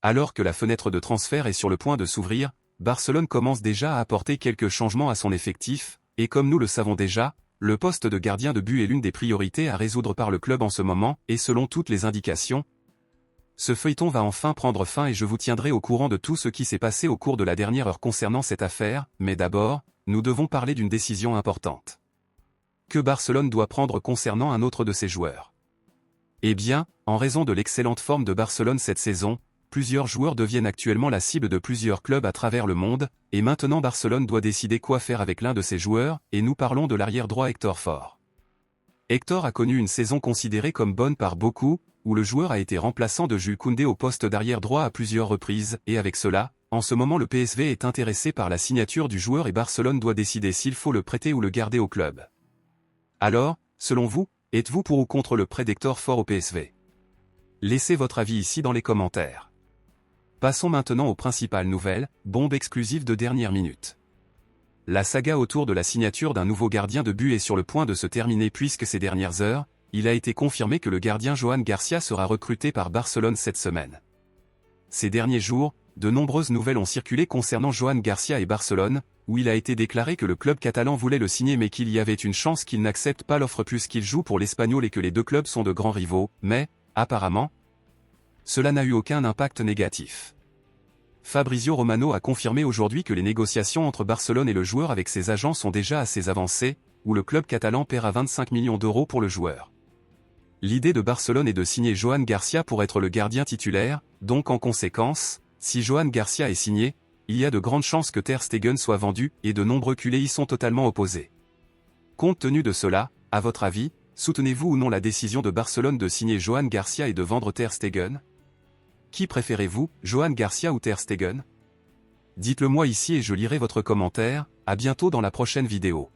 Alors que la fenêtre de transfert est sur le point de s'ouvrir, Barcelone commence déjà à apporter quelques changements à son effectif, et comme nous le savons déjà, le poste de gardien de but est l'une des priorités à résoudre par le club en ce moment, et selon toutes les indications, ce feuilleton va enfin prendre fin et je vous tiendrai au courant de tout ce qui s'est passé au cours de la dernière heure concernant cette affaire, mais d'abord, nous devons parler d'une décision importante. Que Barcelone doit prendre concernant un autre de ses joueurs. Eh bien, en raison de l'excellente forme de Barcelone cette saison, plusieurs joueurs deviennent actuellement la cible de plusieurs clubs à travers le monde, et maintenant Barcelone doit décider quoi faire avec l'un de ses joueurs, et nous parlons de l'arrière droit Hector Ford. Hector a connu une saison considérée comme bonne par beaucoup, où le joueur a été remplaçant de Jules Koundé au poste d'arrière droit à plusieurs reprises, et avec cela, en ce moment le PSV est intéressé par la signature du joueur et Barcelone doit décider s'il faut le prêter ou le garder au club. Alors, selon vous, êtes-vous pour ou contre le prêt d'Hector Ford au PSV? Laissez votre avis ici dans les commentaires. Passons maintenant aux principales nouvelles, bombes exclusives de dernière minute. La saga autour de la signature d'un nouveau gardien de but est sur le point de se terminer puisque ces dernières heures, il a été confirmé que le gardien Joan Garcia sera recruté par Barcelone cette semaine. Ces derniers jours, de nombreuses nouvelles ont circulé concernant Joan Garcia et Barcelone, où il a été déclaré que le club catalan voulait le signer mais qu'il y avait une chance qu'il n'accepte pas l'offre puisqu'il joue pour l'Espagnol et que les deux clubs sont de grands rivaux, mais, apparemment, cela n'a eu aucun impact négatif. Fabrizio Romano a confirmé aujourd'hui que les négociations entre Barcelone et le joueur avec ses agents sont déjà assez avancées, où le club catalan paiera 25 millions d'euros pour le joueur. L'idée de Barcelone est de signer Joan Garcia pour être le gardien titulaire, donc en conséquence, si Joan Garcia est signé, il y a de grandes chances que Ter Stegen soit vendu, et de nombreux culés y sont totalement opposés. Compte tenu de cela, à votre avis, soutenez-vous ou non la décision de Barcelone de signer Joan Garcia et de vendre Ter Stegen? Qui préférez-vous, Joan Garcia ou Ter Stegen? Dites-le moi ici et je lirai votre commentaire, à bientôt dans la prochaine vidéo.